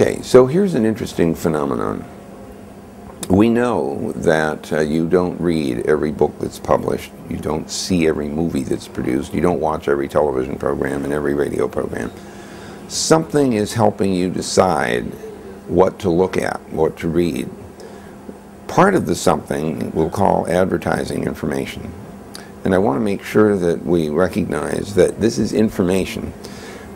Okay, so here's an interesting phenomenon. We know that you don't read every book that's published, you don't see every movie that's produced, you don't watch every television program and every radio program. Something is helping you decide what to look at, what to read. Part of the something we'll call advertising information. And I want to make sure that we recognize that this is information.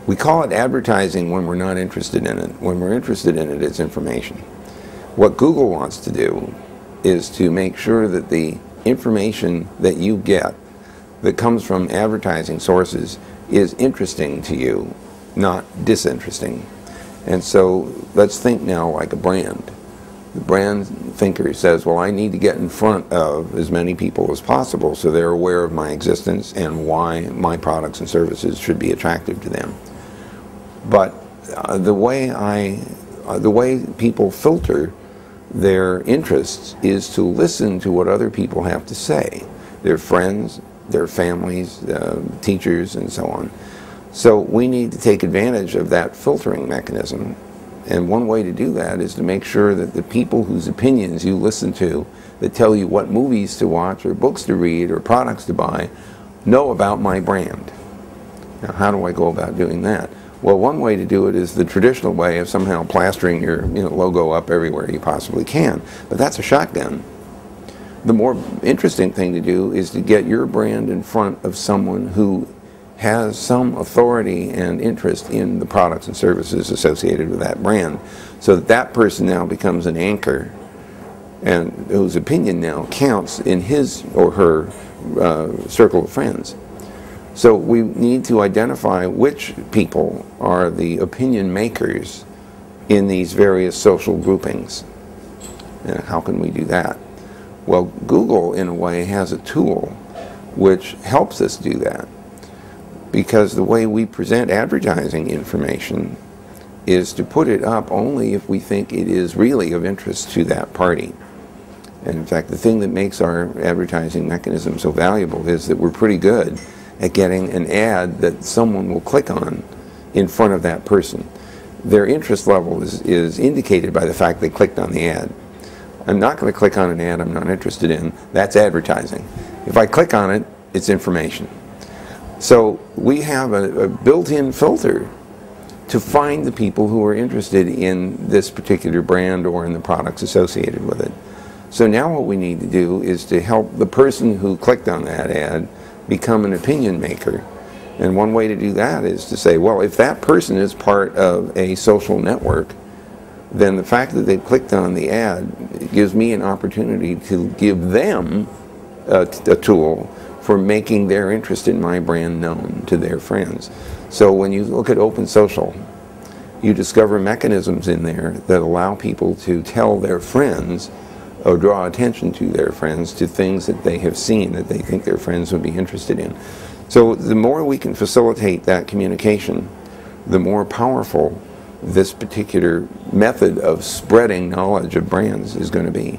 We call it advertising when we're not interested in it. When we're interested in it, it's information. What Google wants to do is to make sure that the information that you get that comes from advertising sources is interesting to you, not disinteresting. And so let's think now like a brand. The brand thinker says, well, I need to get in front of as many people as possible so they're aware of my existence and why my products and services should be attractive to them. But the way people filter their interests is to listen to what other people have to say, their friends, their families, teachers, and so on. So we need to take advantage of that filtering mechanism. And one way to do that is to make sure that the people whose opinions you listen to, that tell you what movies to watch or books to read or products to buy, know about my brand. Now, how do I go about doing that? Well, one way to do it is the traditional way of somehow plastering your logo up everywhere you possibly can. But that's a shotgun. The more interesting thing to do is to get your brand in front of someone who has some authority and interest in the products and services associated with that brand, so that that person now becomes an anchor and whose opinion now counts in his or her circle of friends. So we need to identify which people are the opinion makers in these various social groupings. And how can we do that? Well, Google, in a way, has a tool which helps us do that, because the way we present advertising information is to put it up only if we think it is really of interest to that party. And in fact, the thing that makes our advertising mechanism so valuable is that we're pretty good at getting an ad that someone will click on in front of that person. Their interest level is indicated by the fact they clicked on the ad. I'm not going to click on an ad I'm not interested in. That's advertising. If I click on it, it's information. So we have a built-in filter to find the people who are interested in this particular brand or in the products associated with it. So now what we need to do is to help the person who clicked on that ad become an opinion maker. And one way to do that is to say, well, if that person is part of a social network, then the fact that they clicked on the ad gives me an opportunity to give them a tool for making their interest in my brand known to their friends. So when you look at Open Social, you discover mechanisms in there that allow people to tell their friends or draw attention to their friends to things that they have seen that they think their friends would be interested in. So the more we can facilitate that communication, the more powerful this particular method of spreading knowledge of brands is going to be.